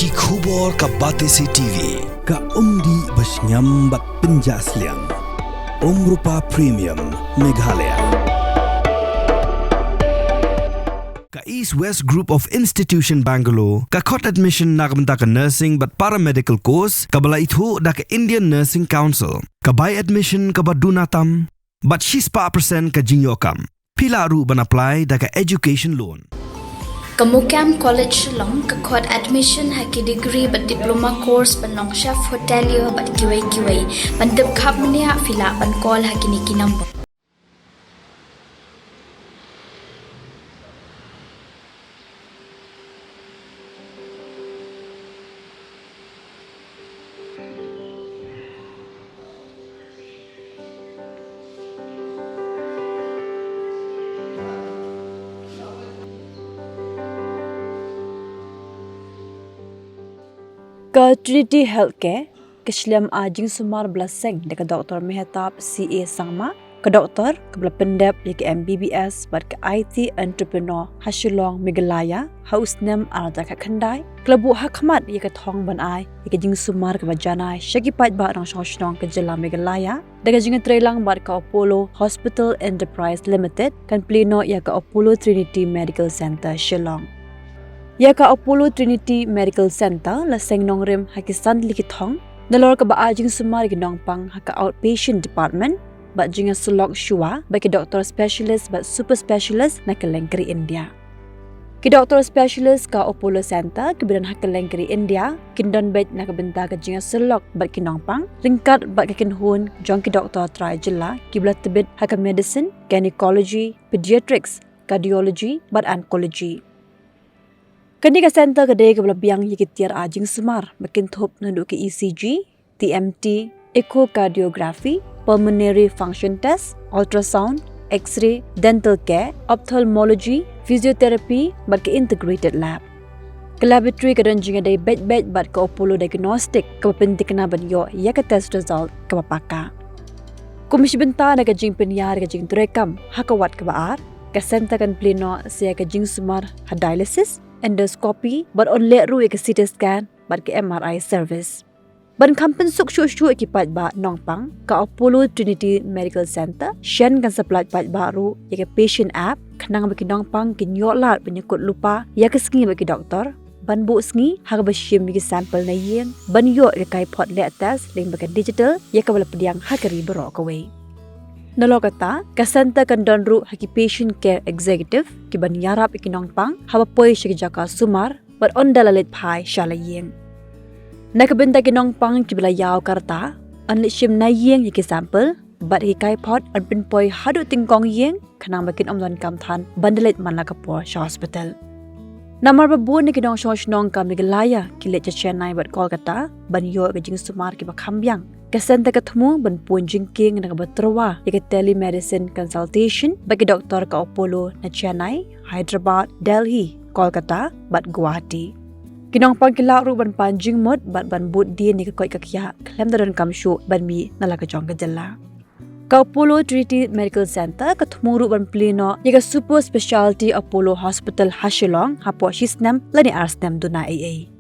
Ki khubor ka Batesi TV. Ka umdi basnyam bat penjaslian. Rupa Premium Meghalaya. Ka East West Group of Institution Bangalore. Ka khot admission nagamta ka nursing but paramedical course. Ka bala ithu da ka Indian Nursing Council. Ka buy admission ka badunatam. But she's pa percent ka jingyokam. Pila ru ban apply da ka education loan. Kamukam College Shillong kakot admission haki degree but diploma course ban long chef hotelier but QA ban dep khap mania fila ban call haki niki number. Ke Trinity Healthcare, ke Shillong Jingsumar Blaseng dekat Dr. Mehetab CA Sangma, ke doktor, ke pendep ke MBBS, bat ke IT entrepreneur Shillong Meghalaya, haus nem arada ke kendai, kelabu hakmat ye ke thong ban ai, ye ke Jingsumar ke bajanai, syakipat bat rang Shillong ke Jela Meghalaya, dekat jingan trelang bat ke Apollo Hospital Enterprise Limited, kan pleno ye ke Apollo Trinity Medical Center Shillong. Ya ka Apollo Trinity Medical Center la seng nongrim hakisan likithong nalor ka ba Jingsumar ki Nongpang haka outpatient department ba jinga sulok shua ba ki doctor specialist ba super specialist na kalengkri India. Ki doctor specialist ka Apollo Center ki bidan haka kalengkri India kindon bet na kabenta ka jinga sulok ba ki Nongpang ringkat ba ki kinhun jong ki doctor try jilla ki bla tebet haka medicine, gynecology, pediatrics, cardiology ba oncology. Kani ka center kadai ke biang yikitiar Jingsumar makin thop nandu ke ECG, TMT, echocardiography, pulmonary function test, ultrasound, X-ray, dental care, ophthalmology, physiotherapy, bat ke integrated lab. Ke laboratory kadang jinga dai bed bat ke Apollo diagnostic ke pentikna banyo ya ke test result ke bapaka. Komisi benta na ke jing penyar ke jing turekam hakawat ke baar ke center kan pleno sia ke Jingsumar dialysis, endoscopy, but on let ru ke CT scan, but ke MRI service. Ban kampen suk shu ekipat ba Nongpang ka Apollo Trinity Medical Center, shen kan supply pat baru ya ke patient app, kanang bagi Nongpang ke nyolat penyakut lupa ya ke sengi bagi doktor, ban bu sengi ha ba shim bagi sampel na yeng, ban yo ke kai pot le test ling bagi digital ya ke bala pediang ha ke ribero ka we. Nalo kata, ka center kan donru haki patient care executive ki ban yarap iki Nongpang haba poi shi jaka sumar but on dalalit pai shala yeng. Nakabenta ki Nongpang ki bila yaw karta anlit shim na yeng yiki sample but hi kai pot an pin poi hadu tingkong yeng kanang bakin omdon kam than bandalit man lakapo sa hospital. Namar babu ni ki Nong Shillong ka Meghalaya ki le Chennai but Kolkata ban yo ke Jingsumar ki bakhambyang. Kasanta katmu ban punjing king na kabatrawa yake telemedicine consultation bagi doktor ka Apollo na Chennai, Hyderabad, Delhi, Kolkata, bat Guwahati. Kinong pagkilaru ban panjing mod bat ban but din ni kakoy kakya klem daron kamshu ban mi nalakajong kadala. Ka Apollo Trinity Medical Center katmuru ban pleno yake super specialty Apollo Hospital Shillong hapo shisnam lani arsnam duna AA.